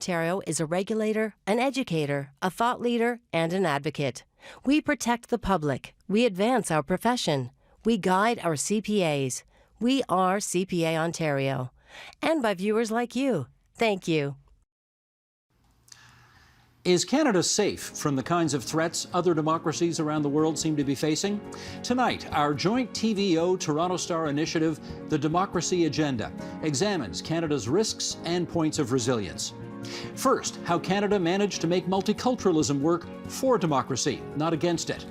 Ontario is a regulator, an educator, a thought leader, and an advocate. We protect the public. We advance our profession. We guide our CPAs. We are CPA Ontario. And by viewers like you. Thank you. Is Canada safe from the kinds of threats other democracies around the world seem to be facing? Tonight, our joint TVO Toronto Star initiative, The Democracy Agenda, examines Canada's risks and points of resilience. First, how Canada managed to make multiculturalism work for democracy, not against it.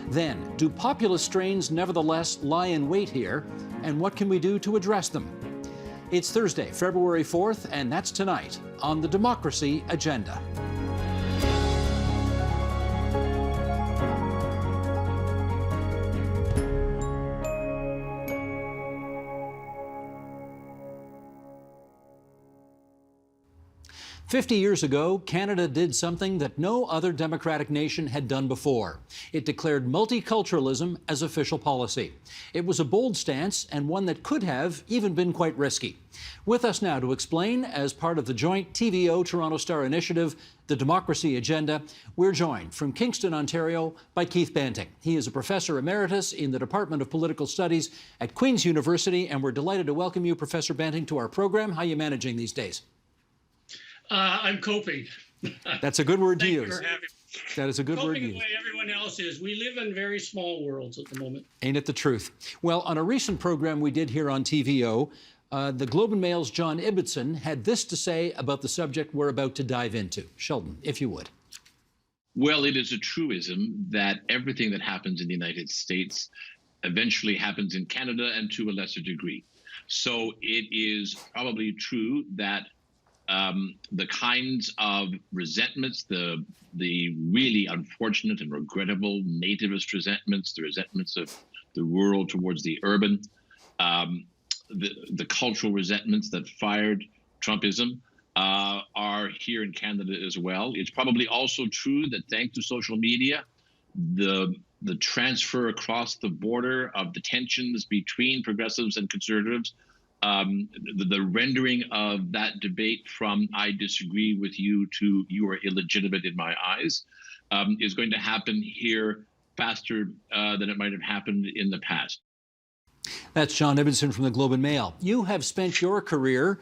Then, do populist strains nevertheless lie in wait here, and what can we do to address them? It's Thursday, February 4th, and that's tonight on The Democracy Agenda. "50 years ago, Canada did something that no other democratic nation had done before. It declared multiculturalism as official policy. It was a bold stance and one that could have even been quite risky. With us now to explain, as part of the joint TVO Toronto Star initiative, The Democracy Agenda, we're joined from Kingston, Ontario, by Keith Banting. He is a professor emeritus in the Department of Political Studies at Queen's University, and we're delighted to welcome you, Professor Banting, to our program. How are you managing these days? I'm coping. That's a good word to Thank use. you for having me. That is a good word to Coping use. the way everyone else is. We live in very small worlds at the moment. Ain't it the truth? Well, on a recent program we did here on TVO, the Globe and Mail's John Ibbitson had this to say about the subject we're about to dive into. Sheldon, if you would. Well, it is a truism that everything that happens in the United States eventually happens in Canada, and to a lesser degree. So it is probably true that the kinds of resentments, the really unfortunate and regrettable nativist resentments, the resentments of the rural towards the urban, the cultural resentments that fired Trumpism are here in Canada as well. It's probably also true that thanks to social media, the transfer across the border of the tensions between progressives and conservatives, the rendering of that debate from "I disagree with you" to "you are illegitimate in my eyes," is going to happen here faster than it might have happened in the past. That's John Ibbitson from the Globe and Mail. You have spent your career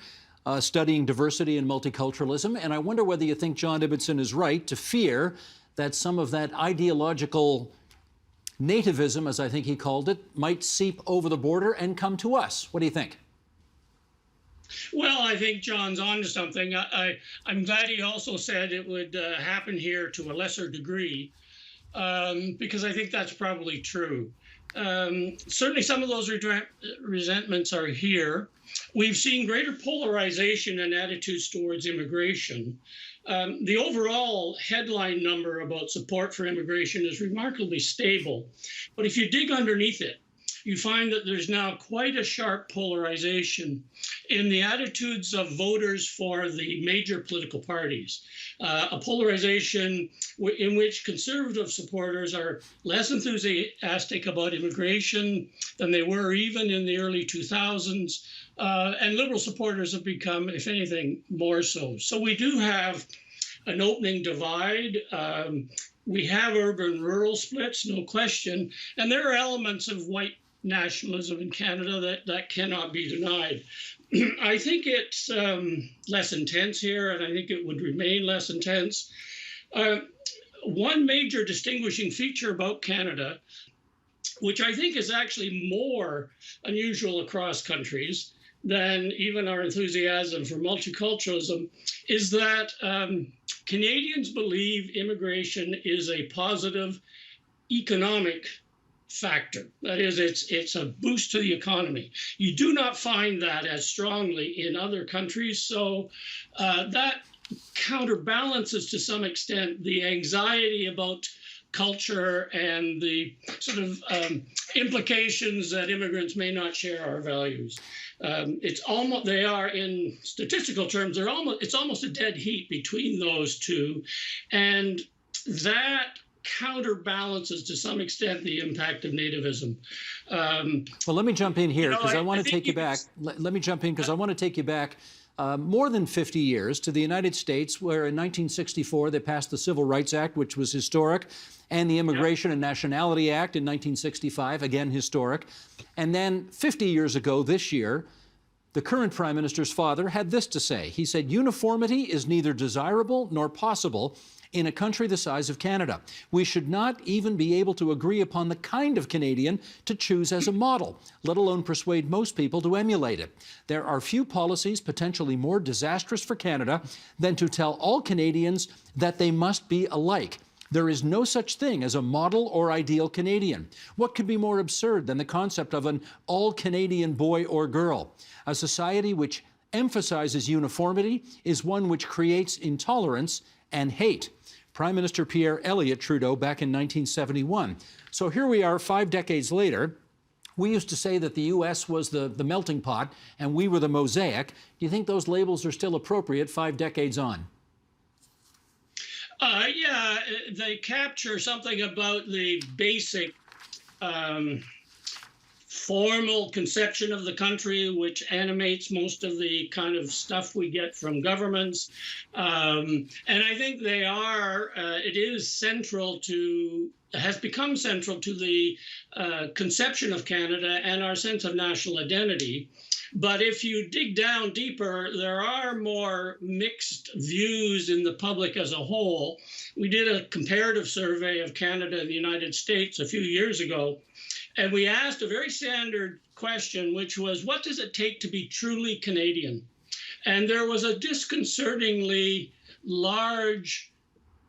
studying diversity and multiculturalism, and I wonder whether you think John Ibbitson is right to fear that some of that ideological nativism, as I think he called it, might seep over the border and come to us. What do you think? Well, I think John's on to something. I'm glad he also said it would happen here to a lesser degree, because I think that's probably true. Certainly some of those resentments are here. We've seen greater polarization and attitudes towards immigration. The overall headline number about support for immigration is remarkably stable. But if you dig underneath it, you find that there's now quite a sharp polarization in the attitudes of voters for the major political parties. A polarization in which conservative supporters are less enthusiastic about immigration than they were even in the early 2000s, and liberal supporters have become, if anything, more so. So we do have an opening divide. We have urban-rural splits, no question, and there are elements of white nationalism in Canada that cannot be denied. I think it's less intense here, and I think it would remain less intense. One major distinguishing feature about Canada, which I think is actually more unusual across countries than even our enthusiasm for multiculturalism, is that Canadians believe immigration is a positive economic factor. That is, it's a boost to the economy. You do not find that as strongly in other countries. So that counterbalances to some extent the anxiety about culture and the sort of implications that immigrants may not share our values. They are, in statistical terms, it's almost a dead heat between those two. And that counterbalances to some extent the impact of nativism. Well, let me jump in here because I want to take you back. Let me jump in because I want to take you back more than 50 years to the United States, where in 1964 they passed the Civil Rights Act, which was historic, and the Immigration and Nationality Act in 1965, again historic. And then 50 years ago this year, the current Prime Minister's father had this to say. He said, "Uniformity is neither desirable nor possible in a country the size of Canada. We should not even be able to agree upon the kind of Canadian to choose as a model, let alone persuade most people to emulate it. There are few policies potentially more disastrous for Canada than to tell all Canadians that they must be alike. There is no such thing as a model or ideal Canadian. What could be more absurd than the concept of an all-Canadian boy or girl? A society which emphasizes uniformity is one which creates intolerance and hate." Prime Minister Pierre Elliott Trudeau back in 1971. So here we are 5 decades later. We used to say that the U.S. was the melting pot and we were the mosaic. Do you think those labels are still appropriate 5 decades on? Yeah, they capture something about the basic formal conception of the country, which animates most of the kind of stuff we get from governments. And I think they are, it is central to, has become central to the conception of Canada and our sense of national identity. But if you dig down deeper, there are more mixed views in the public as a whole. We did a comparative survey of Canada and the United States a few years ago, and we asked a very standard question, which was, what does it take to be truly Canadian? And there was a disconcertingly large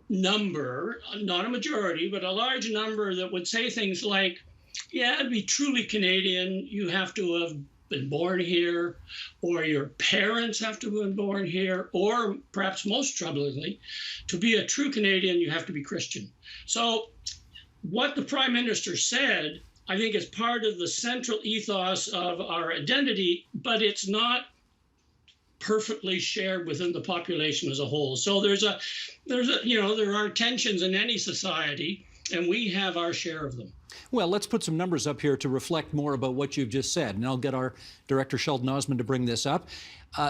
number, not a majority, but a large number that would say things like, yeah, to be truly Canadian, you have to have been born here, or your parents have to have been born here, or perhaps most troublingly, to be a true Canadian, you have to be Christian. So what the Prime Minister said, I think, is part of the central ethos of our identity, but it's not perfectly shared within the population as a whole. So there are tensions in any society, and we have our share of them. Well, let's put some numbers up here to reflect more about what you've just said, and I'll get our director Sheldon Osmond to bring this up.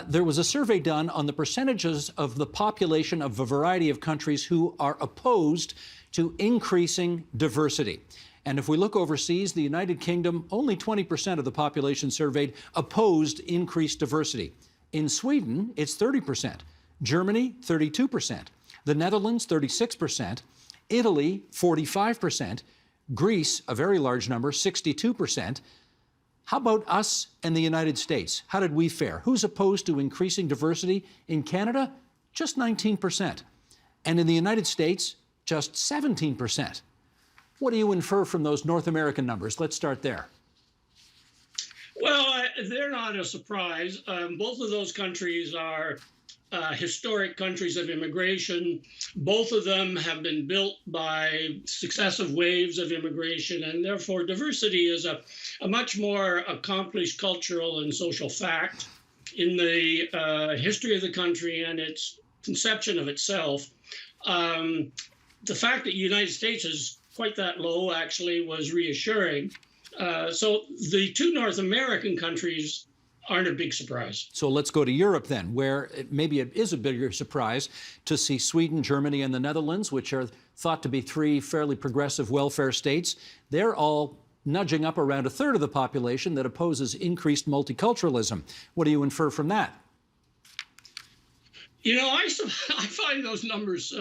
There was a survey done on the percentages of the population of a variety of countries who are opposed to increasing diversity. And if we look overseas, the United Kingdom, only 20% of the population surveyed opposed increased diversity. In Sweden, it's 30%. Germany, 32%. The Netherlands, 36%. Italy, 45%. Greece, a very large number, 62%. How about us and the United States? How did we fare? Who's opposed to increasing diversity? In Canada, just 19%. And in the United States, just 17%. What do you infer from those North American numbers? Let's start there. Well, they're not a surprise. Both of those countries are historic countries of immigration. Both of them have been built by successive waves of immigration, and therefore diversity is a much more accomplished cultural and social fact in the history of the country and its conception of itself. The fact that the United States is quite that low actually was reassuring. So the two North American countries aren't a big surprise. So let's go to Europe then, where maybe it is a bigger surprise to see Sweden, Germany, and the Netherlands, which are thought to be 3 fairly progressive welfare states. They're all nudging up around a third of the population that opposes increased multiculturalism. What do you infer from that? You know, I find those numbers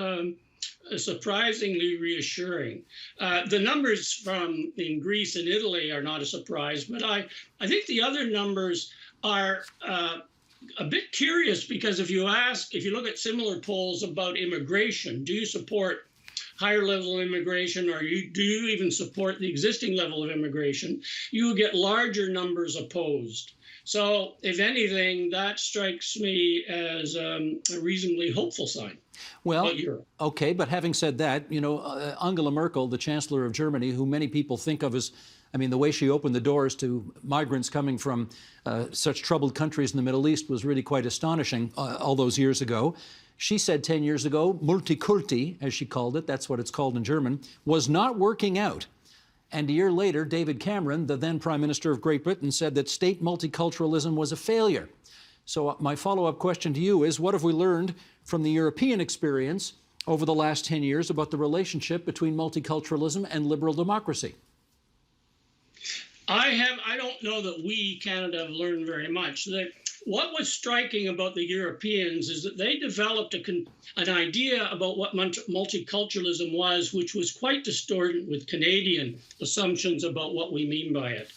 surprisingly reassuring. The numbers in Greece and Italy are not a surprise, but I think the other numbers are a bit curious, because if you look at similar polls about immigration, do you support higher level immigration, or do you even support the existing level of immigration, you will get larger numbers opposed. So if anything, that strikes me as a reasonably hopeful sign. Well, okay, but having said that, you know, Angela Merkel, the Chancellor of Germany, who many people think of as, I mean, the way she opened the doors to migrants coming from such troubled countries in the Middle East was really quite astonishing all those years ago. She said 10 years ago, Multikulti, as she called it, that's what it's called in German, was not working out. And a year later, David Cameron, the then Prime Minister of Great Britain, said that state multiculturalism was a failure. So my follow-up question to you is, what have we learned from the European experience over the last 10 years about the relationship between multiculturalism and liberal democracy? I don't know that we, Canada, have learned very much. What was striking about the Europeans is that they developed an idea about what multiculturalism was, which was quite distorted with Canadian assumptions about what we mean by it.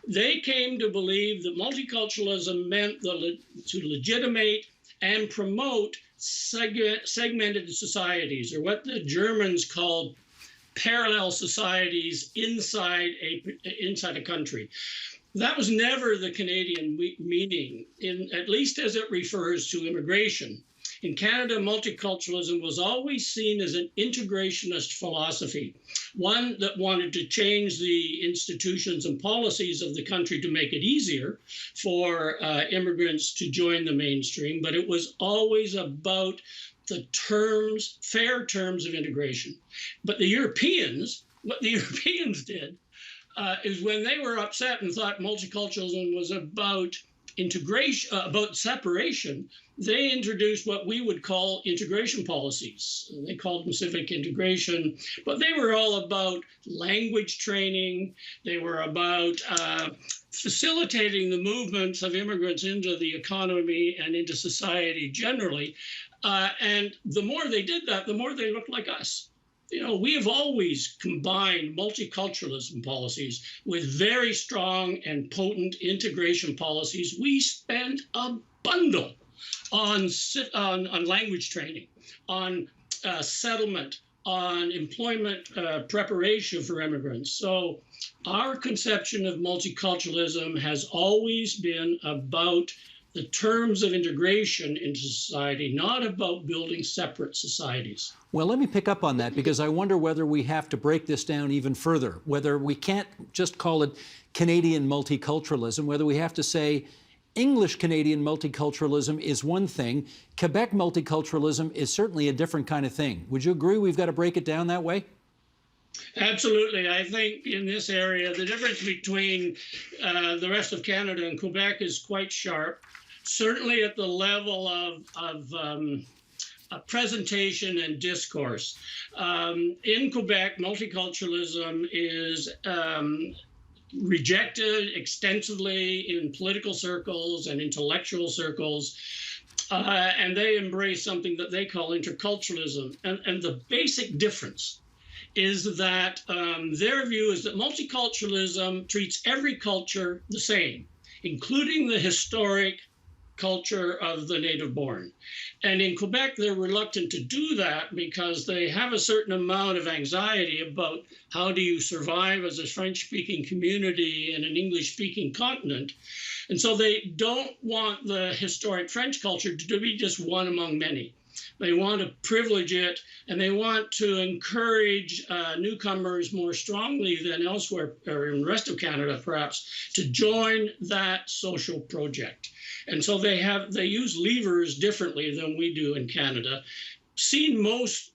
They came to believe that multiculturalism meant to legitimate and promote segmented societies, or what the Germans called parallel societies inside a country. That was never the Canadian meaning, at least as it refers to immigration. In Canada, multiculturalism was always seen as an integrationist philosophy, one that wanted to change the institutions and policies of the country to make it easier for immigrants to join the mainstream, but it was always about the fair terms of integration. But what the Europeans did is, when they were upset and thought multiculturalism was about integration, about separation, they introduced what we would call integration policies. They called them civic integration, but they were all about language training. They were about facilitating the movements of immigrants into the economy and into society generally. And the more they did that, the more they looked like us. You know, we have always combined multiculturalism policies with very strong and potent integration policies. We spent a bundle on language training, on settlement, on employment preparation for immigrants. So our conception of multiculturalism has always been about the terms of integration into society, not about building separate societies. Well, let me pick up on that, because I wonder whether we have to break this down even further, whether we can't just call it Canadian multiculturalism, whether we have to say English Canadian multiculturalism is one thing, Quebec multiculturalism is certainly a different kind of thing. Would you agree we've got to break it down that way? Absolutely. I think in this area, the difference between the rest of Canada and Quebec is quite sharp, certainly at the level of presentation and discourse. In Quebec, multiculturalism is rejected extensively in political circles and intellectual circles, and they embrace something that they call interculturalism. And the basic difference is that their view is that multiculturalism treats every culture the same, including the historic culture of the native born. And in Quebec, they're reluctant to do that because they have a certain amount of anxiety about how do you survive as a French-speaking community in an English-speaking continent. And so they don't want the historic French culture to be just one among many. They want to privilege it, and they want to encourage newcomers more strongly than elsewhere, or in the rest of Canada perhaps, to join that social project. And so they use levers differently than we do in Canada, seen most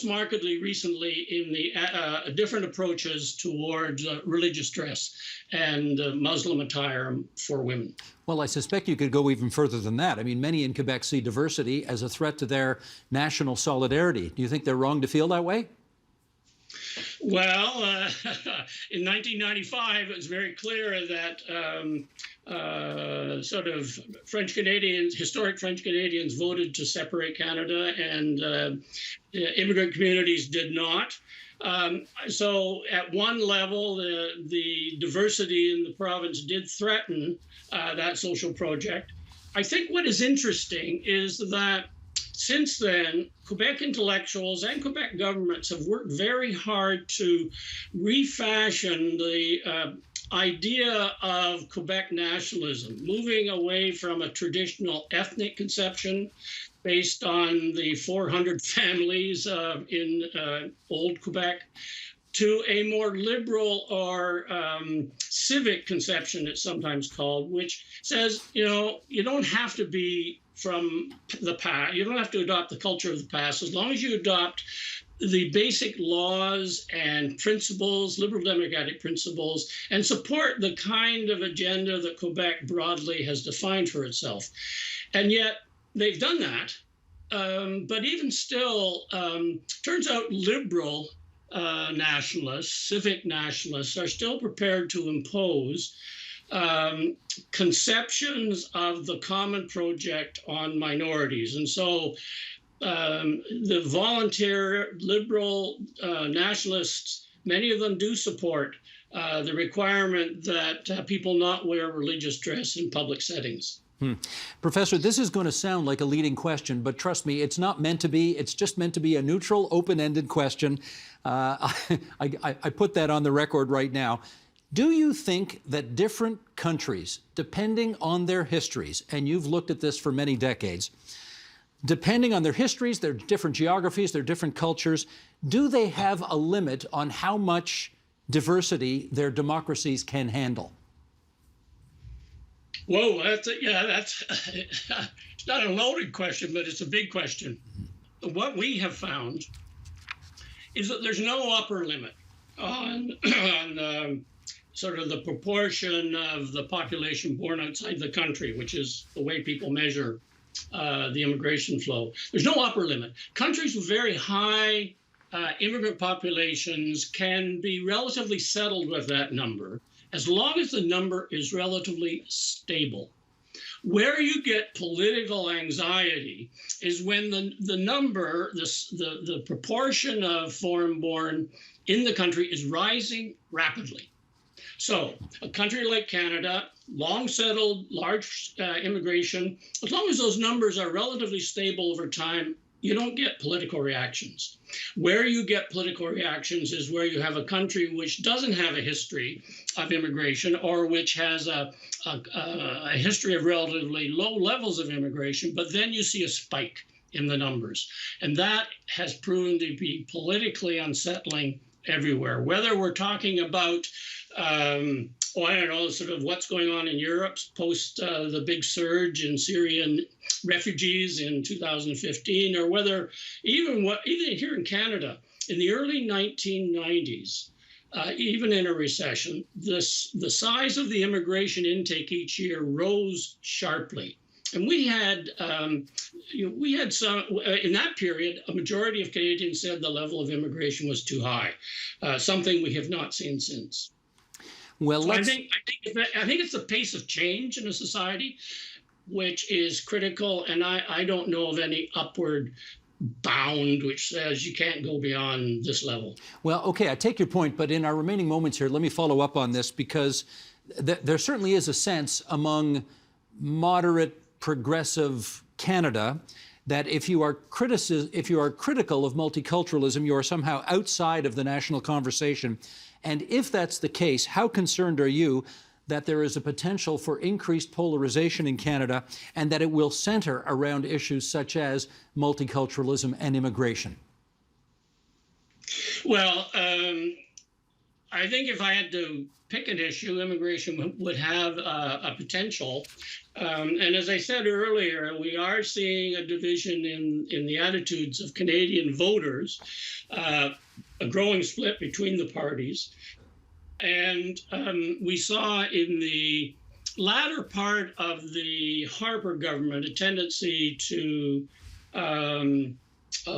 markedly recently in the different approaches towards religious dress and Muslim attire for women. Well, I suspect you could go even further than that. I mean, many in Quebec see diversity as a threat to their national solidarity. Do you think they're wrong to feel that way? Well, in 1995, it was very clear that sort of historic French Canadians voted to separate Canada, and immigrant communities did not. So at one level, the diversity in the province did threaten that social project. I think what is interesting is that since then, Quebec intellectuals and Quebec governments have worked very hard to refashion the idea of Quebec nationalism, moving away from a traditional ethnic conception based on the 400 families in old Quebec, to a more liberal or civic conception, it's sometimes called, which says, you know, you don't have to be from the past. You don't have to adopt the culture of the past, as long as you adopt the basic laws and principles, liberal democratic principles, and support the kind of agenda that Quebec broadly has defined for itself. And yet they've done that. But even still, turns out liberal nationalists, civic nationalists, are still prepared to impose conceptions of the common project on minorities. And so the volunteer liberal nationalists, many of them do support the requirement that people not wear religious dress in public settings. Professor, this is going to sound like a leading question, but trust me, it's not meant to be. It's just meant to be a neutral, open-ended question. I put that on the record right now. Do you think that different countries, depending on their histories, and you've looked at this for many decades, depending on their histories, their different geographies, their different cultures, do they have a limit on how much diversity their democracies can handle? Whoa, that's it's not a loaded question, but it's a big question. What we have found is that there's no upper limit on sort of the proportion of the population born outside the country, which is the way people measure the immigration flow. There's no upper limit. Countries with very high immigrant populations can be relatively settled with that number, as long as the number is relatively stable. Where you get political anxiety is when the number, the proportion of foreign-born in the country is rising rapidly. So a country like Canada, long settled, large immigration, as long as those numbers are relatively stable over time, you don't get political reactions. Where you get political reactions is where you have a country which doesn't have a history of immigration, or which has a history of relatively low levels of immigration, but then you see a spike in the numbers. And that has proven to be politically unsettling everywhere. Whether we're talking about, I don't know, sort of what's going on in Europe post the big surge in Syrian refugees in 2015, or whether even here in Canada, in the early 1990s, even in a recession, the size of the immigration intake each year rose sharply. And we had some, in that period, a majority of Canadians said the level of immigration was too high, something we have not seen since. Well, so I think it's the pace of change in a society which is critical, and I don't know of any upward bound which says you can't go beyond this level. Well, okay, I take your point, but in our remaining moments here, let me follow up on this, because there certainly is a sense among moderate, progressive Canada that if you are critical of multiculturalism, you are somehow outside of the national conversation. And if that's the case, how concerned are you that there is a potential for increased polarization in Canada, and that it will center around issues such as multiculturalism and immigration? Well, I think if I had to pick an issue, immigration would have a potential. And as I said earlier, we are seeing a division in the attitudes of Canadian voters, a growing split between the parties. And we saw in the latter part of the Harper government a tendency to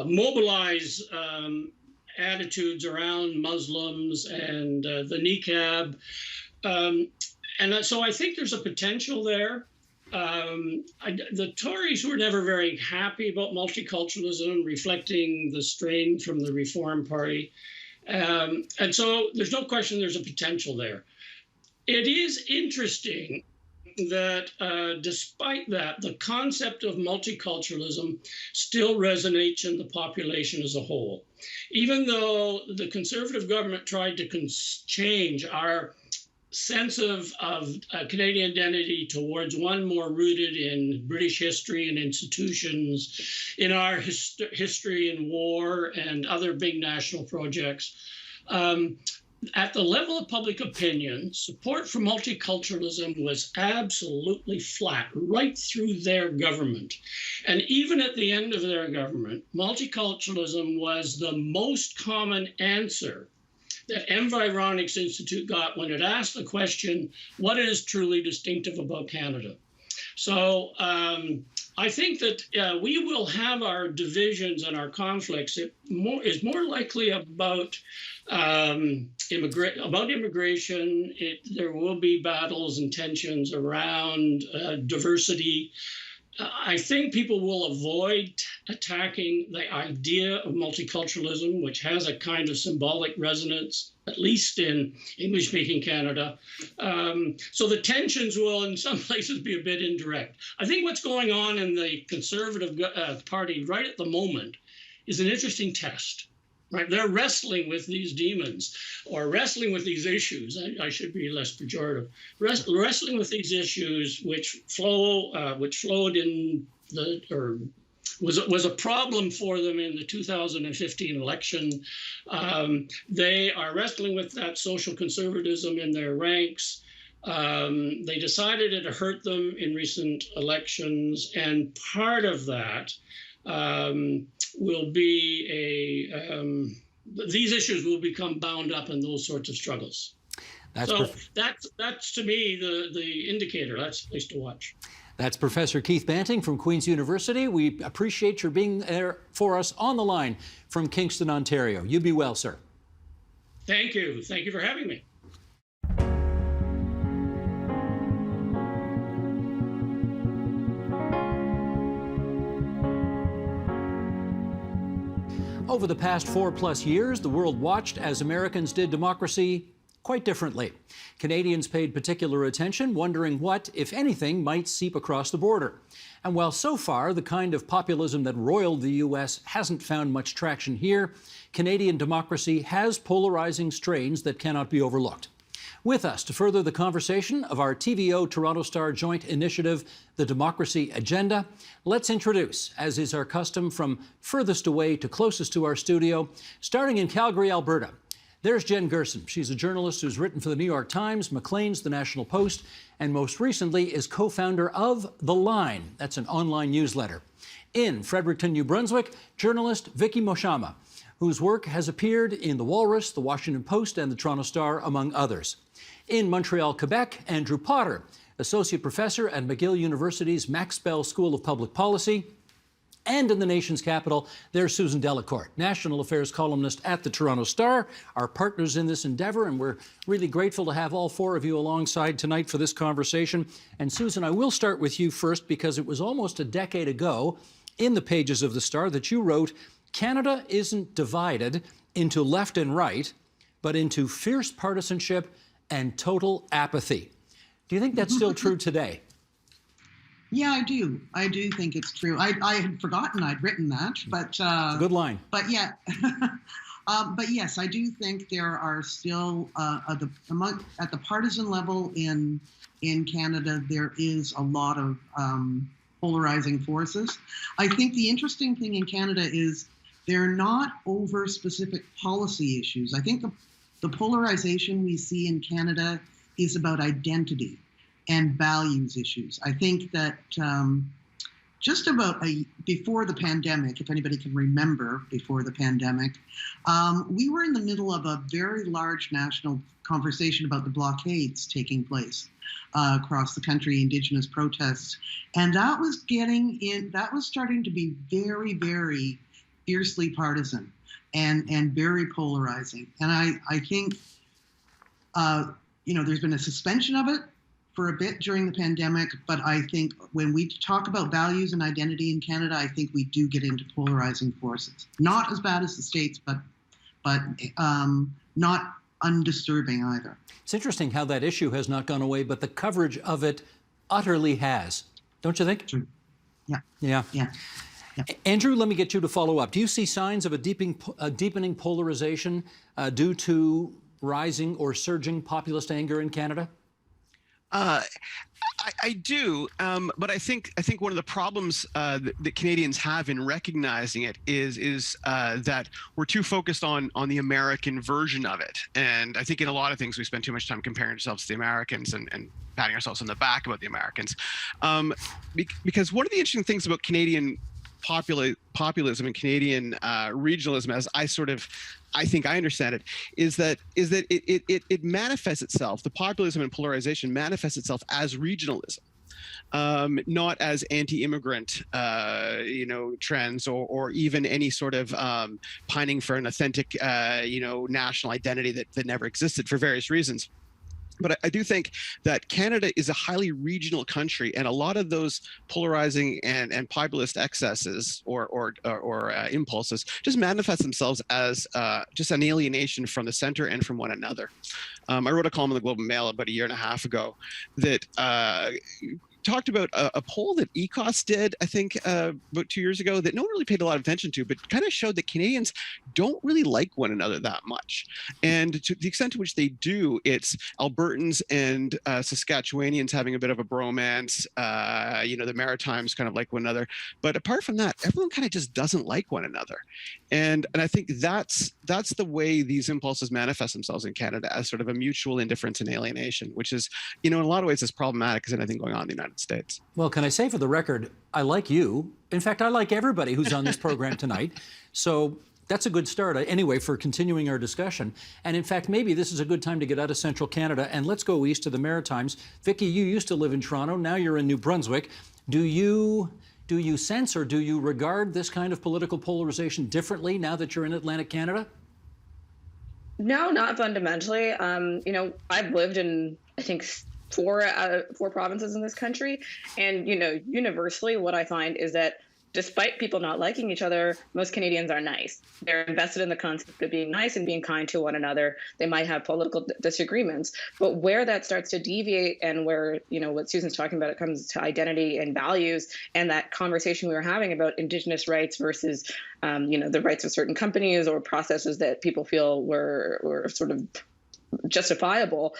mobilize attitudes around Muslims and the niqab. And so I think there's a potential there. The Tories were never very happy about multiculturalism, reflecting the strain from the Reform Party. And so there's no question there's a potential there. It is interesting that despite that, the concept of multiculturalism still resonates in the population as a whole. Even though the Conservative government tried to change our sense of Canadian identity towards one more rooted in British history and institutions, in our history in war and other big national projects, at the level of public opinion, support for multiculturalism was absolutely flat right through their government. And even at the end of their government, multiculturalism was the most common answer that Environics Institute got when it asked the question, what is truly distinctive about Canada? So I think that we will have our divisions and our conflicts. It is more likely about immigration. There will be battles and tensions around diversity. I think people will avoid attacking the idea of multiculturalism, which has a kind of symbolic resonance, at least in English-speaking Canada. So the tensions will, in some places, be a bit indirect. I think what's going on in the Conservative Party right at the moment is an interesting test. Right, they're wrestling with these demons, or wrestling with these issues. I should be less pejorative. Wrestling with these issues, which flowed in the, or was a problem for them in the 2015 election. They are wrestling with that social conservatism in their ranks. They decided it hurt them in recent elections, and part of that will be these issues will become bound up in those sorts of struggles. That's to me the indicator. That's the place to watch. That's Professor Keith Banting from Queen's University. We appreciate your being there for us on the line from Kingston, Ontario. You be well, sir. Thank you. Thank you for having me. Over the past 4+ years, the world watched as Americans did democracy quite differently. Canadians paid particular attention, wondering what, if anything, might seep across the border. And while so far the kind of populism that roiled the U.S. hasn't found much traction here, Canadian democracy has polarizing strains that cannot be overlooked. With us to further the conversation of our TVO Toronto Star joint initiative, The Democracy Agenda, let's introduce, as is our custom, from furthest away to closest to our studio, starting in Calgary, Alberta. There's Jen Gerson. She's a journalist who's written for the New York Times, Maclean's, The National Post, and most recently is co-founder of The Line. That's an online newsletter. In Fredericton, New Brunswick, journalist Vicky Mochama, whose work has appeared in The Walrus, The Washington Post, and The Toronto Star, among others. In Montreal, Quebec, Andrew Potter, associate professor at McGill University's Max Bell School of Public Policy. And in the nation's capital, there's Susan Delacourt, national affairs columnist at the Toronto Star, our partners in this endeavor, and we're really grateful to have all four of you alongside tonight for this conversation. And Susan, I will start with you first, because it was almost a decade ago in the pages of the Star that you wrote, "Canada isn't divided into left and right, but into fierce partisanship and total apathy." Do you think that's still true today? Yeah, I do. I do think it's true. I had forgotten I'd written that, but good line. But yeah, but yes, I do think there are still at the partisan level in Canada, there is a lot of polarizing forces. I think the interesting thing in Canada is they're not over specific policy issues. I think the polarization we see in Canada is about identity and values issues. I think that just about before the pandemic, if anybody can remember before the pandemic, we were in the middle of a very large national conversation about the blockades taking place across the country, Indigenous protests. And that was starting to be very, very fiercely partisan and very polarizing. And I think, there's been a suspension of it for a bit during the pandemic, but I think when we talk about values and identity in Canada, I think we do get into polarizing forces. Not as bad as the States, but not undisturbing either. It's interesting how that issue has not gone away, but the coverage of it utterly has. Don't you think? True. Yeah. Yeah. Yeah. Yeah. Andrew, let me get you to follow up. Do you see signs of a deepening polarization due to rising or surging populist anger in Canada? I do, but I think one of the problems that Canadians have in recognizing it is that we're too focused on the American version of it, and I think in a lot of things we spend too much time comparing ourselves to the Americans and patting ourselves on the back about the Americans, because one of the interesting things about Canadian populism and Canadian regionalism, as I think I understand it, is that it manifests itself. The populism and polarization manifests itself as regionalism, not as anti-immigrant, trends or even any sort of pining for an authentic, national identity that never existed for various reasons. But I do think that Canada is a highly regional country, and a lot of those polarizing and populist excesses or impulses just manifest themselves as just an alienation from the center and from one another. I wrote a column in the Globe and Mail about a year and a half ago that talked about a poll that ECOS did, I think, about 2 years ago, that no one really paid a lot of attention to, but kind of showed that Canadians don't really like one another that much. And to the extent to which they do, it's Albertans and Saskatchewanians having a bit of a bromance, the Maritimes kind of like one another. But apart from that, everyone kind of just doesn't like one another. And I think that's the way these impulses manifest themselves in Canada, as sort of a mutual indifference and alienation, which is, in a lot of ways, as problematic as anything going on in the United States. Well, can I say for the record, I like you. In fact, I like everybody who's on this program tonight. So that's a good start, anyway, for continuing our discussion. And in fact, maybe this is a good time to get out of central Canada and let's go east to the Maritimes. Vicky, you used to live in Toronto. Now you're in New Brunswick. Do you sense or do you regard this kind of political polarization differently now that you're in Atlantic Canada? No, not fundamentally. I've lived in, I think, four provinces in this country. And, universally what I find is that despite people not liking each other, most Canadians are nice. They're invested in the concept of being nice and being kind to one another. They might have political disagreements, but where that starts to deviate and where, what Susan's talking about, it comes to identity and values, and that conversation we were having about Indigenous rights versus, the rights of certain companies or processes that people feel were sort of justifiable,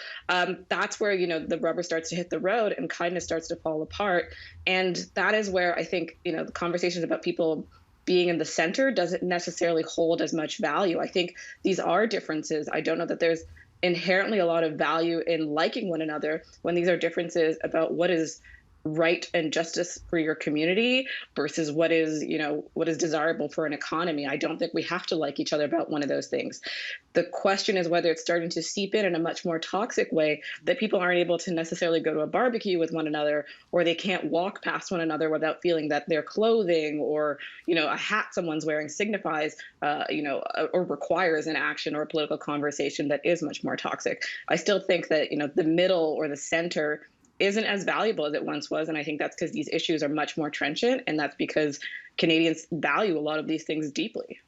that's where the rubber starts to hit the road and kindness starts to fall apart. And that is where I think the conversations about people being in the center doesn't necessarily hold as much value. I think these are differences. I don't know that there's inherently a lot of value in liking one another when these are differences about what is right and justice for your community versus what is desirable for an economy. I don't think we have to like each other about one of those things. The question is whether it's starting to seep in a much more toxic way that people aren't able to necessarily go to a barbecue with one another, or they can't walk past one another without feeling that their clothing or, a hat someone's wearing signifies, or requires an action or a political conversation that is much more toxic. I still think that, the middle or the center isn't as valuable as it once was. And I think that's because these issues are much more trenchant, and that's because Canadians value a lot of these things deeply.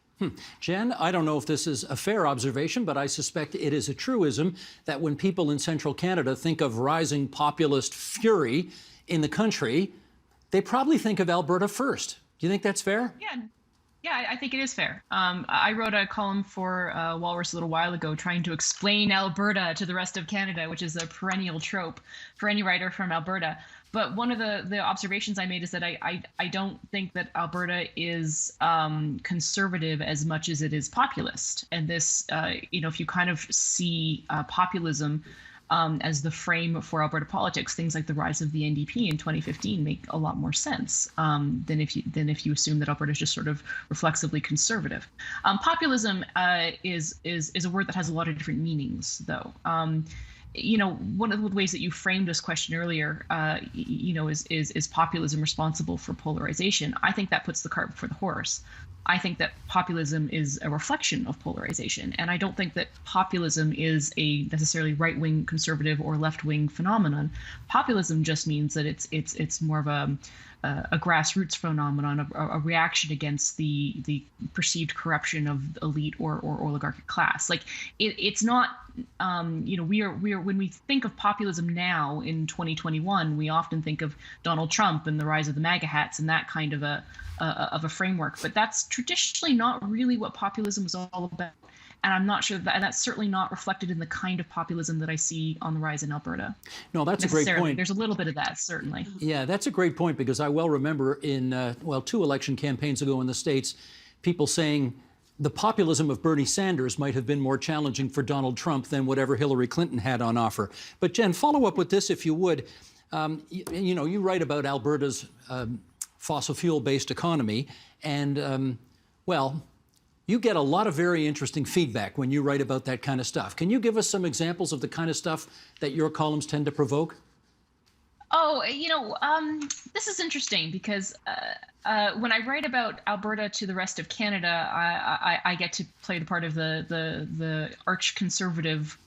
Jen, I don't know if this is a fair observation, but I suspect it is a truism that when people in central Canada think of rising populist fury in the country, they probably think of Alberta first. Do you think that's fair? Yeah, I think it is fair. I wrote a column for Walrus a little while ago trying to explain Alberta to the rest of Canada, which is a perennial trope for any writer from Alberta. But one of the observations I made is that I don't think that Alberta is conservative as much as it is populist. And this, if you kind of see populism as the frame for Alberta politics, things like the rise of the NDP in 2015 make a lot more sense than if you assume that Alberta is just sort of reflexively conservative. Populism is a word that has a lot of different meanings, though. One of the ways that you framed this question earlier, is populism responsible for polarization? I think that puts the cart before the horse. I think that populism is a reflection of polarization, and I don't think that populism is a necessarily right-wing conservative or left-wing phenomenon. Populism just means that it's more of a grassroots phenomenon, a reaction against the perceived corruption of elite or oligarchic class. Like it's not, we are when we think of populism now in 2021, we often think of Donald Trump and the rise of the MAGA hats and that kind of a framework, but that's traditionally not really what populism was all about. And I'm not sure and that's certainly not reflected in the kind of populism that I see on the rise in Alberta. No, that's a great point. There's a little bit of that, certainly. Yeah, that's a great point, because I well remember in, 2 election campaigns ago in the States, people saying the populism of Bernie Sanders might have been more challenging for Donald Trump than whatever Hillary Clinton had on offer. But Jen, follow up with this if you would. You write about Alberta's fossil fuel-based economy, and, you get a lot of very interesting feedback when you write about that kind of stuff. Can you give us some examples of the kind of stuff that your columns tend to provoke? Oh, this is interesting because when I write about Alberta to the rest of Canada, I get to play the part of the arch conservative,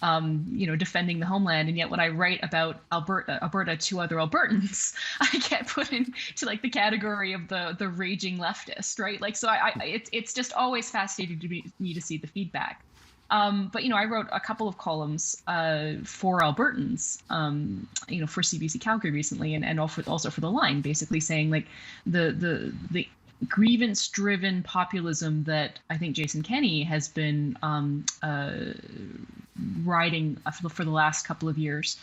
defending the homeland. And yet when I write about Alberta to other Albertans, I get put into like the category of the raging leftist, right? Like, so it's just always fascinating to me to see the feedback. But I wrote a couple of columns for Albertans, for CBC Calgary recently, and also for The Line, basically saying like the grievance-driven populism that I think Jason Kenney has been riding for the last couple of years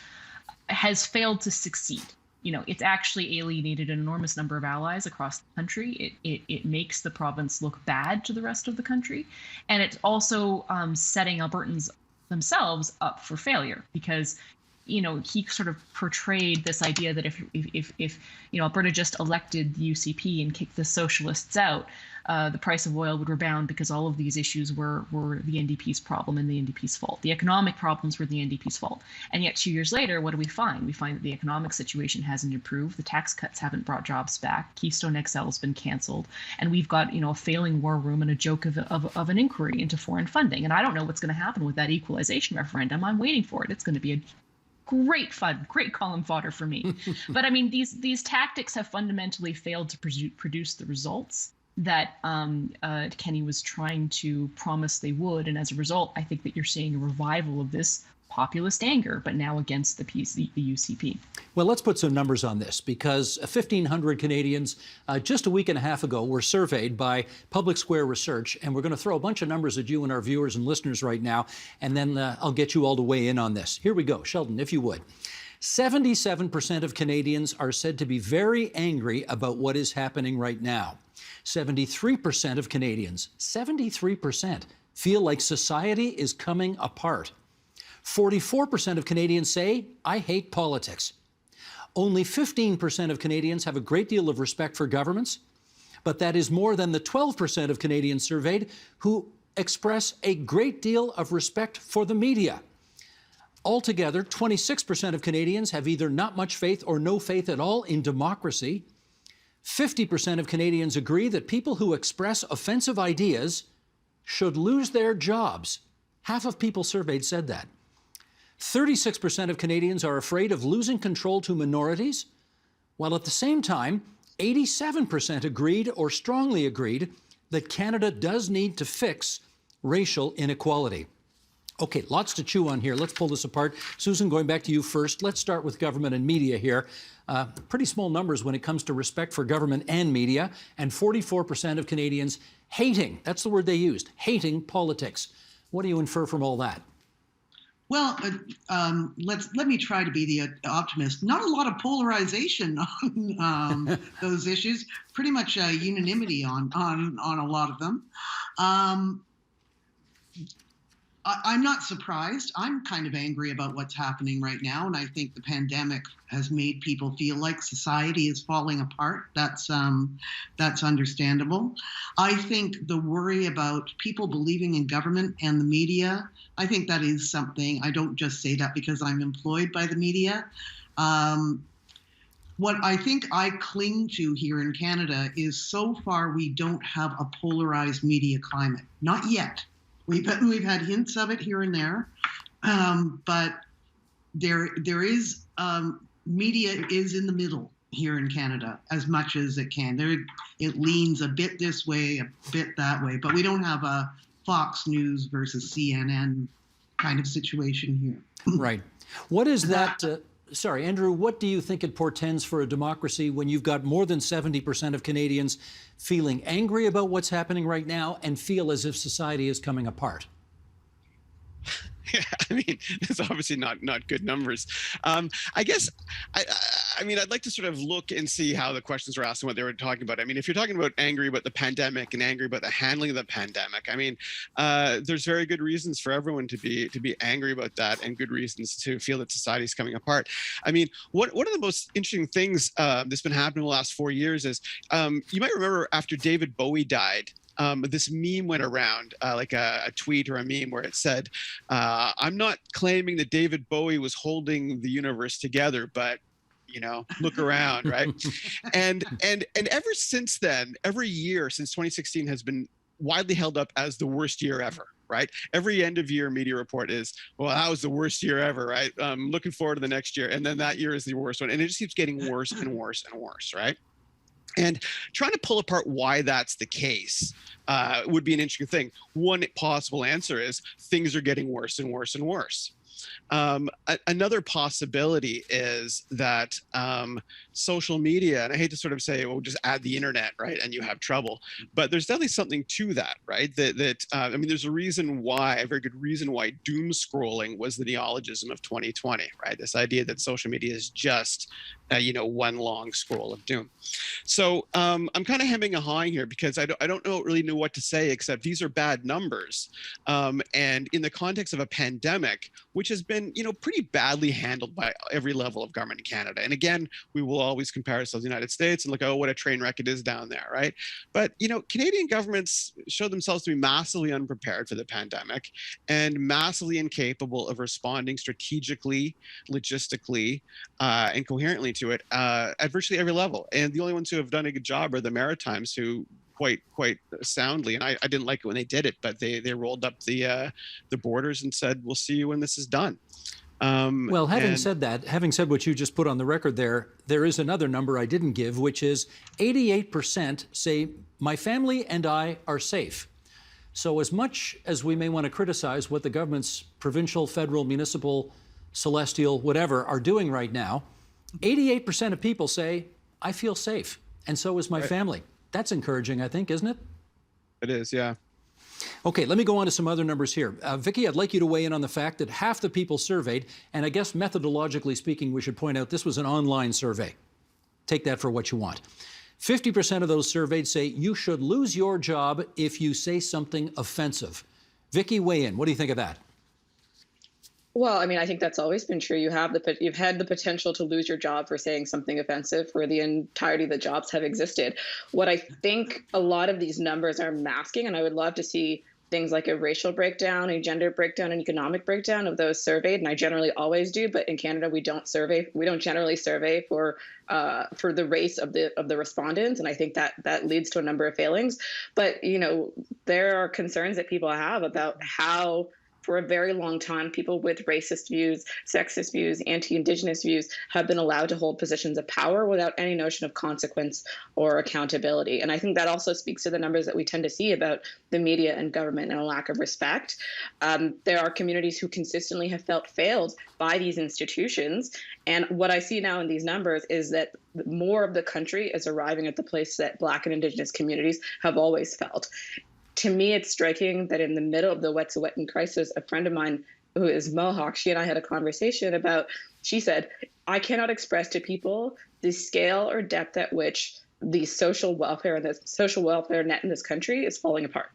has failed to succeed. It's actually alienated an enormous number of allies across the country. It makes the province look bad to the rest of the country. And it's also setting Albertans themselves up for failure because, he sort of portrayed this idea that if Alberta just elected the UCP and kicked the socialists out, the price of oil would rebound because all of these issues were the NDP's problem and the NDP's fault. The economic problems were the NDP's fault. And yet 2 years later, what do we find? We find that the economic situation hasn't improved. The tax cuts haven't brought jobs back. Keystone XL has been canceled. And we've got, a failing war room and a joke of an inquiry into foreign funding. And I don't know what's going to happen with that equalization referendum. I'm waiting for it. It's going to be a great fun, great column fodder for me. But I mean, these tactics have fundamentally failed to produce the results that Kenney was trying to promise they would. And as a result, I think that you're seeing a revival of this populist anger, but now against the UCP. Well, let's put some numbers on this, because 1,500 Canadians just a week and a half ago were surveyed by Public Square Research, and we're going to throw a bunch of numbers at you and our viewers and listeners right now, and then I'll get you all to weigh in on this. Here we go. Sheldon, if you would. 77% of Canadians are said to be very angry about what is happening right now. 73% of Canadians, 73%, feel like society is coming apart. 44% of Canadians say, I hate politics. Only 15% of Canadians have a great deal of respect for governments, but that is more than the 12% of Canadians surveyed who express a great deal of respect for the media. Altogether, 26% of Canadians have either not much faith or no faith at all in democracy. 50% of Canadians agree that people who express offensive ideas should lose their jobs. Half of people surveyed said that. 36% of Canadians are afraid of losing control to minorities, while at the same time, 87% agreed or strongly agreed that Canada does need to fix racial inequality. Okay, lots to chew on here. Let's pull this apart. Susan, going back to you first. Let's start with government and media here. Pretty small numbers when it comes to respect for government and media, and 44% of Canadians hating, that's the word they used, hating politics. What do you infer from all that? Well, let me try to be the optimist. Not a lot of polarization on those issues. Pretty much unanimity on a lot of them. I'm not surprised. I'm kind of angry about what's happening right now, and I think the pandemic has made people feel like society is falling apart. That's understandable. I think the worry about people believing in government and the media, I think that is something. I don't just say that because I'm employed by the media. What I think I cling to here in Canada is so far we don't have a polarized media climate. Not yet. We've had hints of it here and there, but there is media is in the middle here in Canada as much as it can. It leans a bit this way, a bit that way, but we don't have a Fox News versus CNN kind of situation here. Right. What is that? Sorry, Andrew, what do you think it portends for a democracy when you've got more than 70% of Canadians feeling angry about what's happening right now and feel as if society is coming apart? Yeah, I mean, it's obviously not good numbers. I guess, I mean, I'd like to sort of look and see how the questions were asked and what they were talking about. I mean, if you're talking about angry about the pandemic and angry about the handling of the pandemic, I mean, there's very good reasons for everyone to be angry about that, and good reasons to feel that society's coming apart. I mean, one of the most interesting things that's been happening in the last 4 years is, you might remember after David Bowie died, this meme went around, like a tweet or a meme where it said, I'm not claiming that David Bowie was holding the universe together, but look around, right? and ever since then, every year since 2016 has been widely held up as the worst year ever, right? Every end of year media report is, well, that was the worst year ever, right? Looking forward to the next year. And then that year is the worst one. And it just keeps getting worse and worse and worse, right? And trying to pull apart why that's the case would be an interesting thing. One possible answer is things are getting worse and worse and worse. Another possibility is that social media, and I hate to sort of say, well, just add the internet, right, and you have trouble, but there's definitely something to that, right? I mean, there's a very good reason why doom scrolling was the neologism of 2020, right? This idea that social media is just, one long scroll of doom. So I'm kind of hemming and hawing here because I don't really know what to say, except these are bad numbers. And in the context of a pandemic, which has been, pretty badly handled by every level of government in Canada. And again, we will always compare ourselves to the United States and look, oh, what a train wreck it is down there, right? But, Canadian governments show themselves to be massively unprepared for the pandemic and massively incapable of responding strategically, logistically, and coherently to it at virtually every level. And the only ones who have done a good job are the Maritimes, who quite soundly, and I didn't like it when they did it, but they rolled up the borders and said, we'll see you when this is done. Well, having said what you just put on the record there is another number I didn't give, which is 88% say, my family and I are safe. So as much as we may want to criticize what the government's provincial, federal, municipal, celestial, whatever, are doing right now, 88% of people say, I feel safe, and so is my family. That's encouraging, I think, isn't it? It is, yeah. Okay, let me go on to some other numbers here. Vicky, I'd like you to weigh in on the fact that half the people surveyed, and I guess methodologically speaking, we should point out this was an online survey. Take that for what you want. 50% of those surveyed say you should lose your job if you say something offensive. Vicky, weigh in. What do you think of that? Well, I mean, I think that's always been true. You've had the potential to lose your job for saying something offensive for the entirety that jobs have existed. What I think a lot of these numbers are masking, and I would love to see things like a racial breakdown, a gender breakdown, an economic breakdown of those surveyed, and I generally always do. But in Canada, we don't generally survey for the race of the respondents, and I think that leads to a number of failings. But there are concerns that people have about how, for a very long time, people with racist views, sexist views, anti-Indigenous views have been allowed to hold positions of power without any notion of consequence or accountability. And I think that also speaks to the numbers that we tend to see about the media and government and a lack of respect. There are communities who consistently have felt failed by these institutions. And what I see now in these numbers is that more of the country is arriving at the place that Black and Indigenous communities have always felt. To me, it's striking that in the middle of the Wet'suwet'en crisis, a friend of mine who is Mohawk, she and I had a conversation about, she said, I cannot express to people the scale or depth at which the social welfare and the social welfare net in this country is falling apart.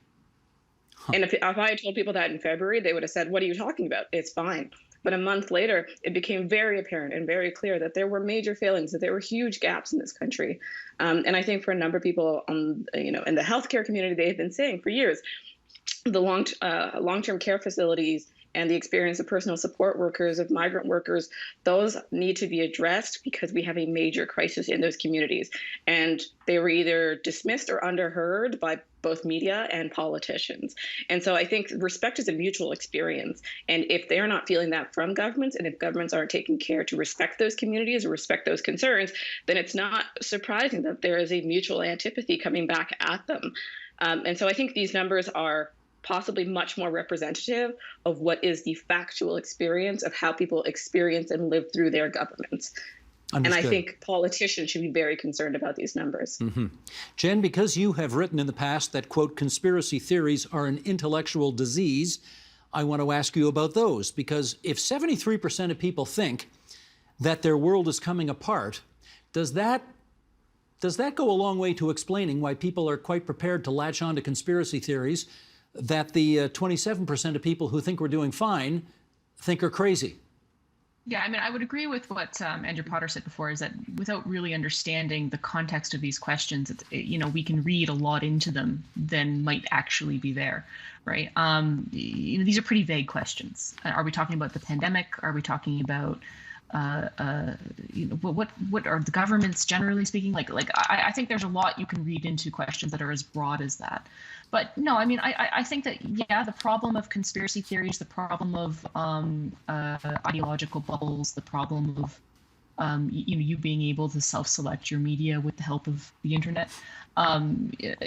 Huh. And if I had told people that in February, they would have said, what are you talking about? It's fine. But a month later, it became very apparent and very clear that there were major failings, that there were huge gaps in this country. And I think for a number of people, in the healthcare community, they have been saying for years, the long-term care facilities and the experience of personal support workers, of migrant workers, those need to be addressed because we have a major crisis in those communities. And they were either dismissed or underheard by both media and politicians. And so I think respect is a mutual experience. And if they're not feeling that from governments, and if governments aren't taking care to respect those communities or respect those concerns, then it's not surprising that there is a mutual antipathy coming back at them. And so I think these numbers are possibly much more representative of what is the factual experience of how people experience and live through their governments. Understood. And I think politicians should be very concerned about these numbers. Mm-hmm. Jen, because you have written in the past that, quote, conspiracy theories are an intellectual disease, I want to ask you about those, because if 73% of people think that their world is coming apart, does that go a long way to explaining why people are quite prepared to latch on to conspiracy theories that the 27% of people who think we're doing fine think are crazy? Yeah, I mean, I would agree with what Andrew Potter said before, is that without really understanding the context of these questions, we can read a lot into them than might actually be there, right? These are pretty vague questions. Are we talking about the pandemic? Are we talking about what are the governments generally speaking? I think there's a lot you can read into questions that are as broad as that. But no, I mean, I think that, yeah, the problem of conspiracy theories, the problem of ideological bubbles, the problem of you being able to self-select your media with the help of the internet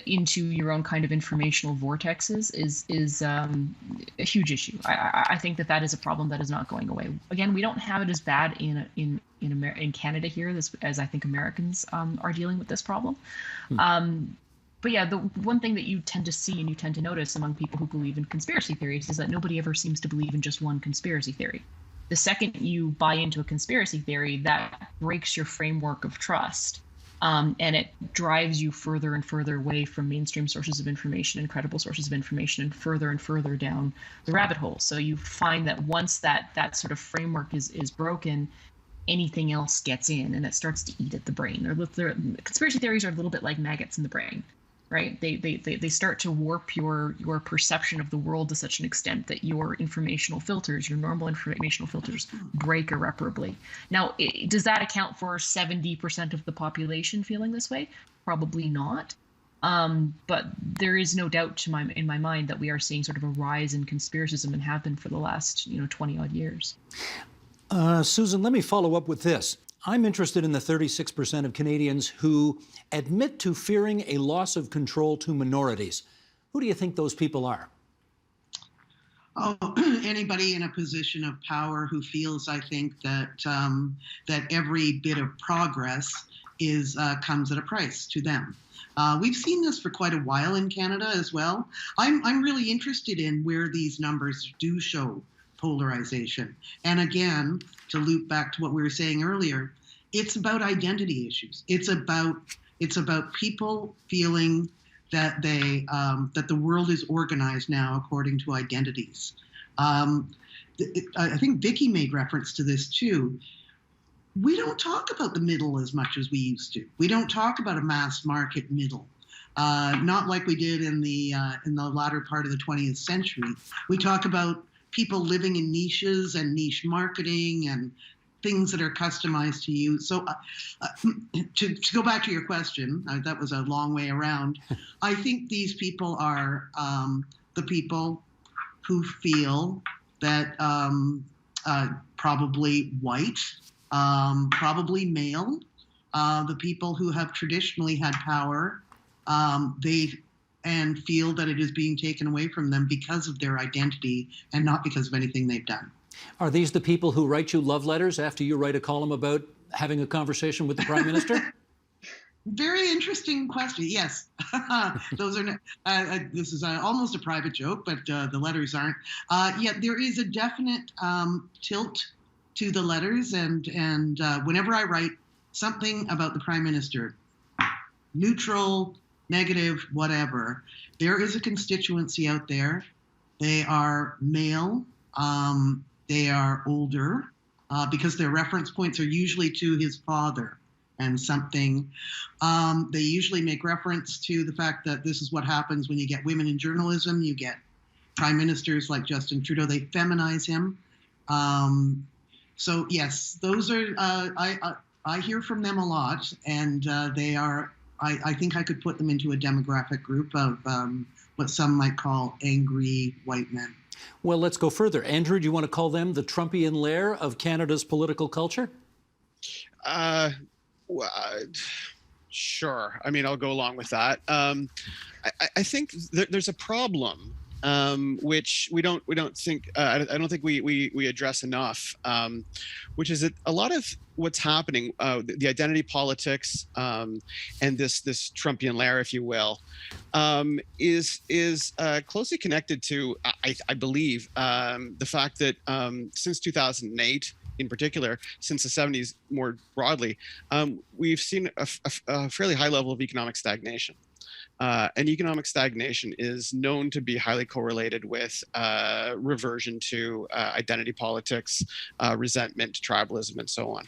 into your own kind of informational vortexes is a huge issue. I think that is a problem that is not going away. Again, we don't have it as bad in Canada here as I think Americans are dealing with this problem. But yeah, the one thing that you tend to see and you tend to notice among people who believe in conspiracy theories is that nobody ever seems to believe in just one conspiracy theory. The second you buy into a conspiracy theory, that breaks your framework of trust. And it drives you further and further away from mainstream sources of information and credible sources of information, and further down the rabbit hole. So you find that once that sort of framework is broken, anything else gets in and it starts to eat at the brain. Conspiracy theories are a little bit like maggots in the brain, right? They start to warp your perception of the world to such an extent that your informational filters, your normal informational filters, break irreparably. Now, does that account for 70% of the population feeling this way? Probably not. But there is no doubt in my mind that we are seeing sort of a rise in conspiracism, and have been for the last 20 odd years. Susan, let me follow up with this. I'm interested in the 36% of Canadians who admit to fearing a loss of control to minorities. Who do you think those people are? Oh, anybody in a position of power who feels, I think, that that every bit of progress comes at a price to them. We've seen this for quite a while in Canada as well. I'm really interested in where these numbers do show polarization. And again, to loop back to what we were saying earlier, it's about identity issues. It's about people feeling that that the world is organized now according to identities. I think Vicky made reference to this too. We don't talk about the middle as much as we used to. We don't talk about a mass market middle. Not like we did in the latter part of the 20th century. We talk about people living in niches and niche marketing and things that are customized to you. So to go back to your question, that was a long way around. I think these people are the people who feel that probably white, probably male, the people who have traditionally had power, and feel that it is being taken away from them because of their identity and not because of anything they've done. Are these the people who write you love letters after you write a column about having a conversation with the Prime Minister? Very interesting question. Yes, those are. This is almost a private joke, but the letters aren't. Yeah, there is a definite tilt to the letters, and whenever I write something about the Prime Minister, neutral, negative, whatever, there is a constituency out there. They are male. They are older, because their reference points are usually to his father and something. They usually make reference to the fact that this is what happens when you get women in journalism. You get prime ministers like Justin Trudeau. They feminize him. So yes, those are. I hear from them a lot, and they are. I think I could put them into a demographic group of what some might call angry white men. Well, let's go further. Andrew, do you want to call them the Trumpian lair of Canada's political culture? Sure. I mean, I'll go along with that. I think there's a problem which we don't think I don't think we address enough, which is that a lot of what's happening, the identity politics and this Trumpian lair, if you will, is closely connected to, I believe, the fact that since 2008. In particular, since the 70s more broadly, we've seen a fairly high level of economic stagnation. And economic stagnation is known to be highly correlated with reversion to identity politics, resentment, tribalism, and so on.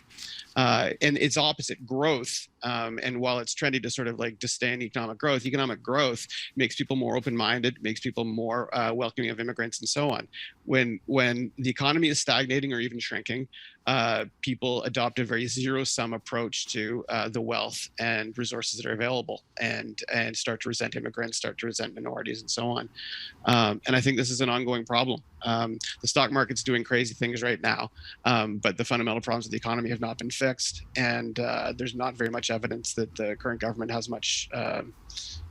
And its opposite, growth. And while it's trendy to sort of like disdain economic growth makes people more open-minded, makes people more welcoming of immigrants, and so on. When the economy is stagnating or even shrinking, people adopt a very zero-sum approach to the wealth and resources that are available, and start to resent immigrants, start to resent minorities, and so on. And I think this is an ongoing problem. The stock market's doing crazy things right now, but the fundamental problems of the economy have not been fixed, and there's not very much evidence that the current government has much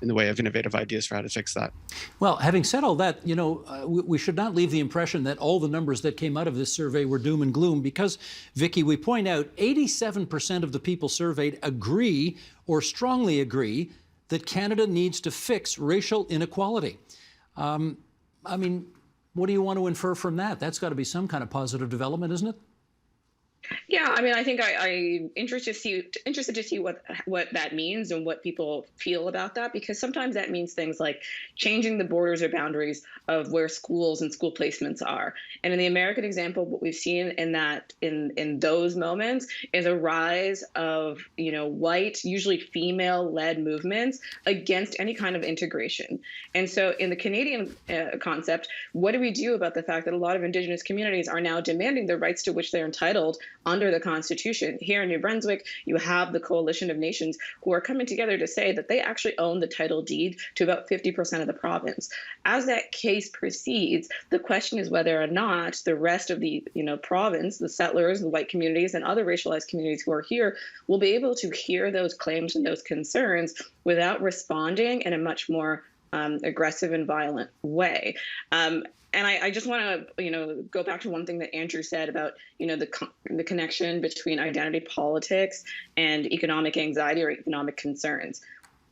in the way of innovative ideas for how to fix that. Well, having said all that, we should not leave the impression that all the numbers that came out of this survey were doom and gloom, because, Vicky, we point out 87% of the people surveyed agree or strongly agree that Canada needs to fix racial inequality. I mean, what do you want to infer from that? That's got to be some kind of positive development, isn't it? Yeah, I mean, I think I'm interested to see what that means and what people feel about that, because sometimes that means things like changing the borders or boundaries of where schools and school placements are. And in the American example, what we've seen in those moments is a rise of white, usually female-led movements against any kind of integration. And so in the Canadian concept, what do we do about the fact that a lot of Indigenous communities are now demanding the rights to which they're entitled under the Constitution? Here in New Brunswick, you have the Coalition of Nations who are coming together to say that they actually own the title deed to about 50% of the province. As that case proceeds, the question is whether or not the rest of the province, the settlers, the white communities, and other racialized communities who are here will be able to hear those claims and those concerns without responding in a much more aggressive and violent way. And I just want to, go back to one thing that Andrew said about, the connection between identity politics and economic anxiety or economic concerns.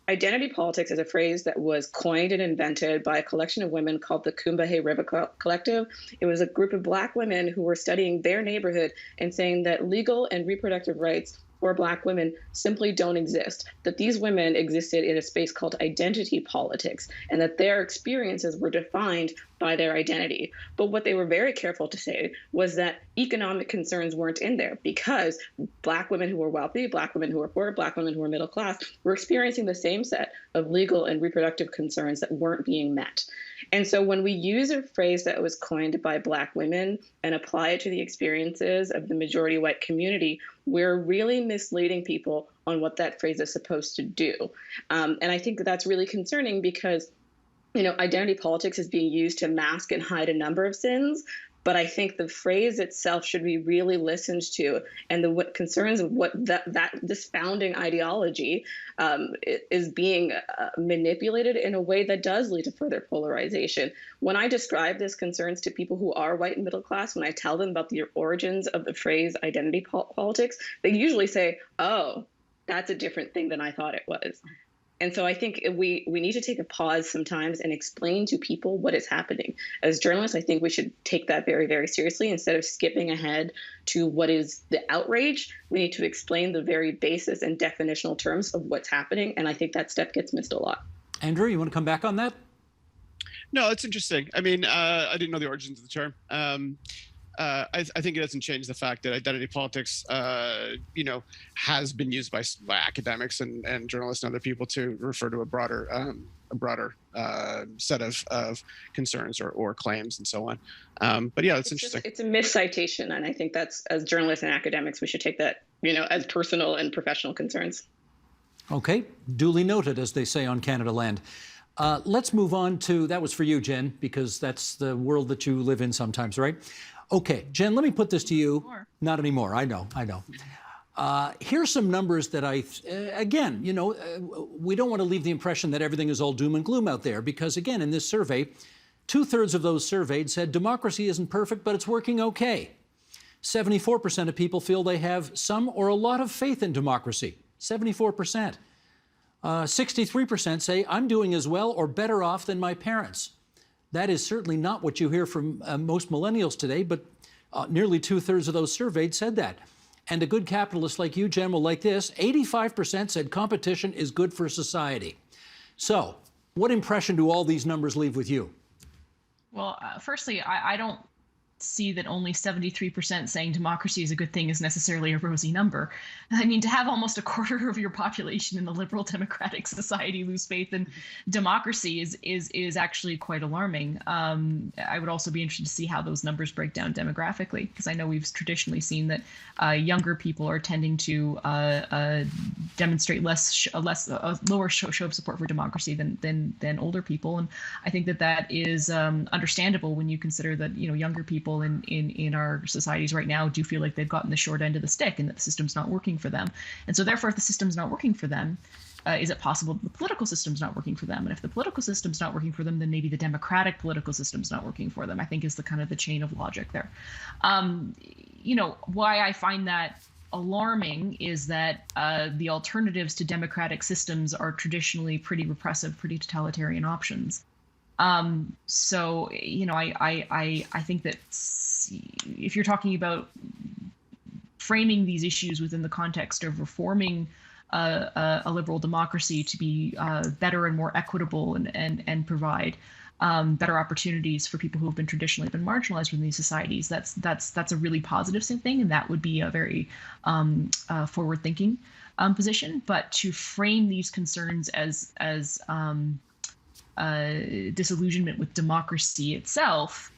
Identity politics is a phrase that was coined and invented by a collection of women called the Coombe River Collective. It was a group of Black women who were studying their neighborhood and saying that legal and reproductive rights for Black women simply don't exist, that these women existed in a space called identity politics, and that their experiences were defined by their identity. But what they were very careful to say was that economic concerns weren't in there, because Black women who were wealthy, Black women who were poor, Black women who were middle class were experiencing the same set of legal and reproductive concerns that weren't being met. And so when we use a phrase that was coined by Black women and apply it to the experiences of the majority white community, we're really misleading people on what that phrase is supposed to do. And I think that's really concerning, because identity politics is being used to mask and hide a number of sins. But I think the phrase itself should be really listened to, and the concerns of what this founding ideology is being manipulated in a way that does lead to further polarization. When I describe these concerns to people who are white and middle class, when I tell them about the origins of the phrase identity politics, they usually say, "Oh, that's a different thing than I thought it was." And so I think we need to take a pause sometimes and explain to people what is happening. As journalists, I think we should take that very, very seriously. Instead of skipping ahead to what is the outrage, we need to explain the very basis and definitional terms of what's happening. And I think that step gets missed a lot. Andrew, you want to come back on that? No, it's interesting. I mean, I didn't know the origins of the term. I think it doesn't change the fact that identity politics, has been used by academics and journalists and other people to refer to a broader set of concerns or claims and so on. But yeah, it's interesting. It's a miscitation, and I think that's, as journalists and academics, we should take that, as personal and professional concerns. Okay, duly noted, as they say on Canada land. Let's move on to, that was for you, Jen, because that's the world that you live in sometimes, right? Okay, Jen, let me put this to you. Not anymore. I know. Here's some numbers that again, we don't want to leave the impression that everything is all doom and gloom out there, because again, in this survey, 2/3 of those surveyed said democracy isn't perfect, but it's working okay. 74% of people feel they have some or a lot of faith in democracy. 74%. 63% say, I'm doing as well or better off than my parents. That is certainly not what you hear from most millennials today, but nearly 2/3 of those surveyed said that. And a good capitalist like you, Jen, will like this. 85% said competition is good for society. So, what impression do all these numbers leave with you? Well, firstly, I don't see that only 73% saying democracy is a good thing is necessarily a rosy number. I mean, to have almost a quarter of your population in the liberal democratic society lose faith in democracy is actually quite alarming. I would also be interested to see how those numbers break down demographically, because I know we've traditionally seen that younger people are tending to demonstrate a lower show of support for democracy than older people, and I think that is understandable when you consider that younger people in our societies right now do feel like they've gotten the short end of the stick and that the system's not working for them. And so therefore, if the system's not working for them, is it possible that the political system's not working for them? And if the political system's not working for them, then maybe the democratic political system's not working for them, I think is the kind of the chain of logic there. Why I find that alarming is that the alternatives to democratic systems are traditionally pretty repressive, pretty totalitarian options. So, I think that if you're talking about framing these issues within the context of reforming a liberal democracy to be better and more equitable and provide better opportunities for people who have traditionally been marginalized within these societies, that's a really positive thing, and that would be a very forward-thinking position. But to frame these concerns as disillusionment with democracy itself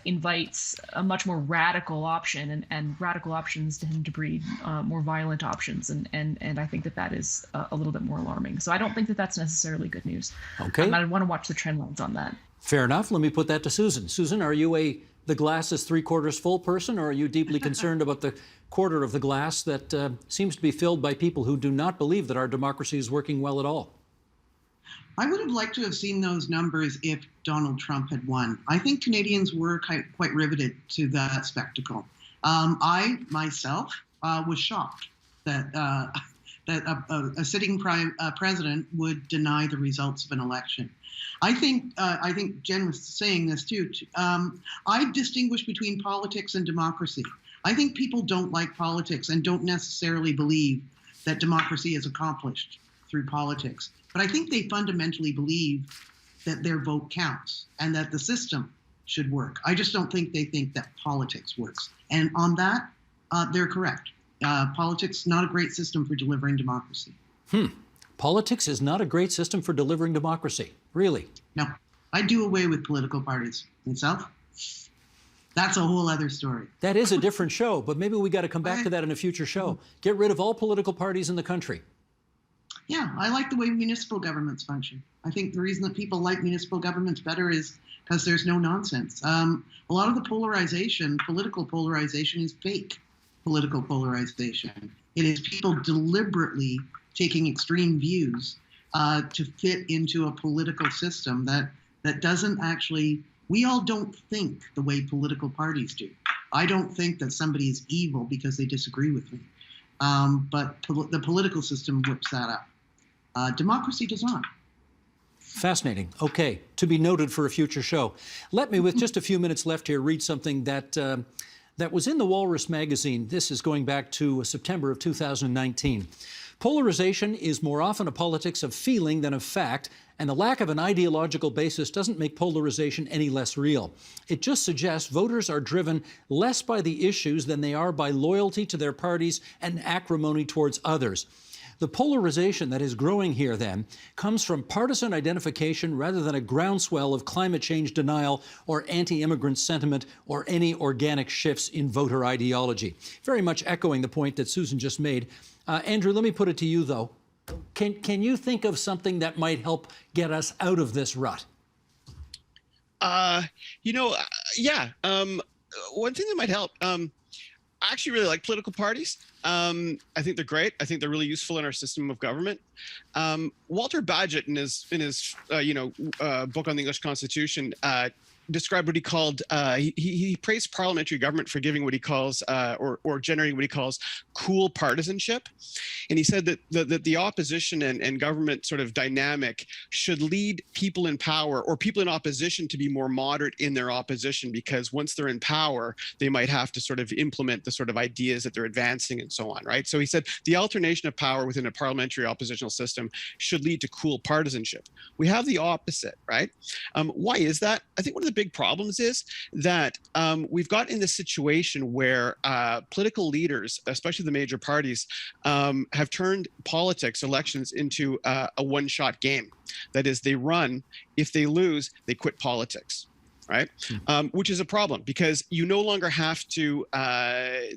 invites a much more radical option, and radical options tend to breed more violent options, and I think that is a little bit more alarming. So I don't think that that's necessarily good news. Okay. I want to watch the trend lines on that. Fair enough. Let me put that to Susan. Susan, are you the glass is 3/4 full person, or are you deeply concerned about the quarter of the glass that seems to be filled by people who do not believe that our democracy is working well at all? I would have liked to have seen those numbers if Donald Trump had won. I think Canadians were quite riveted to that spectacle. I, myself, was shocked that a sitting president would deny the results of an election. I think Jen was saying this too. I distinguish between politics and democracy. I think people don't like politics and don't necessarily believe that democracy is accomplished through politics. But I think they fundamentally believe that their vote counts and that the system should work. I just don't think they think that politics works. And on that, they're correct. Politics not a great system for delivering democracy. Politics is not a great system for delivering democracy. Really? No. I do away with political parties. Myself? That's a whole other story. That is a different show, but maybe we got to come back to that in a future show. Get rid of all political parties in the country. Yeah, I like the way municipal governments function. I think the reason that people like municipal governments better is because there's no nonsense. A lot of the political polarization is fake political polarization. It is people deliberately taking extreme views to fit into a political system that doesn't actually, we all don't think the way political parties do. I don't think that somebody is evil because they disagree with me. But the political system whips that up. Democracy does not. Fascinating. Okay, to be noted for a future show. Let me, with just a few minutes left here, read something that was in the Walrus magazine. This is going back to September of 2019. Polarization is more often a politics of feeling than of fact, and the lack of an ideological basis doesn't make polarization any less real. It just suggests voters are driven less by the issues than they are by loyalty to their parties and acrimony towards others. The polarization that is growing here, then, comes from partisan identification rather than a groundswell of climate change denial or anti-immigrant sentiment or any organic shifts in voter ideology. Very much echoing the point that Susan just made. Andrew, let me put it to you, though. Can you think of something that might help get us out of this rut? Yeah. One thing that might help, I actually really like political parties. I think they're great. I think they're really useful in our system of government. Walter Bagehot, in his book on the English Constitution, described what he called, he praised parliamentary government for giving what he calls, or generating what he calls cool partisanship. And he said that the opposition and government sort of dynamic should lead people in power or people in opposition to be more moderate in their opposition, because once they're in power, they might have to sort of implement the sort of ideas that they're advancing and so on, right? So he said the alternation of power within a parliamentary oppositional system should lead to cool partisanship. We have the opposite, right? Why is that? I think one of the big problems is that we've got in this situation where political leaders, especially the major parties, have turned politics, elections, into a one-shot game. That is, they run. If they lose, they quit politics. Right, which is a problem, because you no longer have to.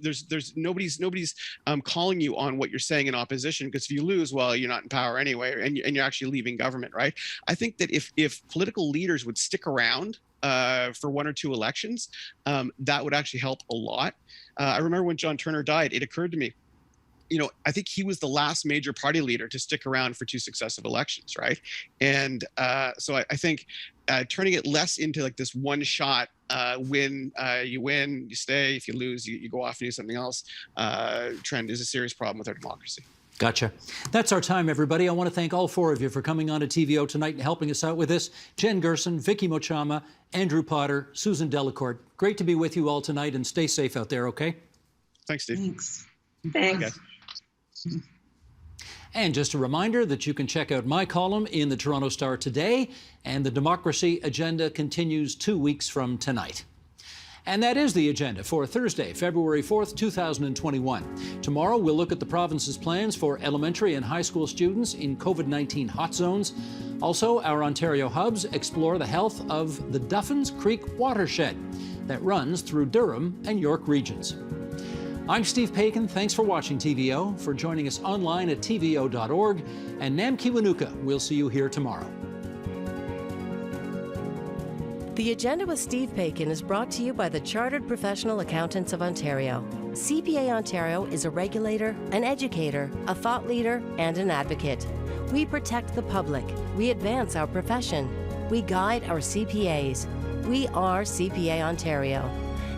There's nobody's calling you on what you're saying in opposition, because if you lose, well, you're not in power anyway, and you're actually leaving government. Right. I think that if political leaders would stick around for one or two elections, that would actually help a lot. I remember when John Turner died, it occurred to me, I think he was the last major party leader to stick around for two successive elections, right? And so I think turning it less into like this one shot, win, you stay. If you lose, you go off and do something else. Trend is a serious problem with our democracy. Gotcha. That's our time, everybody. I want to thank all four of you for coming on to TVO tonight and helping us out with this. Jen Gerson, Vicky Mochama, Andrew Potter, Susan Delacourt. Great to be with you all tonight, and stay safe out there, okay? Thanks, Steve. Thanks. Okay. And just a reminder that you can check out my column in the Toronto Star today, and the Democracy Agenda continues 2 weeks from tonight. And that is the agenda for Thursday, February 4th, 2021. Tomorrow, we'll look at the province's plans for elementary and high school students in COVID-19 hot zones. Also, our Ontario hubs explore the health of the Duffins Creek watershed that runs through Durham and York regions. I'm Steve Paikin. Thanks for watching TVO, for joining us online at tvo.org. And Nam Kiwanuka, we'll see you here tomorrow. The Agenda with Steve Paikin is brought to you by the Chartered Professional Accountants of Ontario. CPA Ontario is a regulator, an educator, a thought leader, and an advocate. We protect the public. We advance our profession. We guide our CPAs. We are CPA Ontario.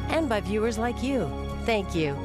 And by viewers like you. Thank you.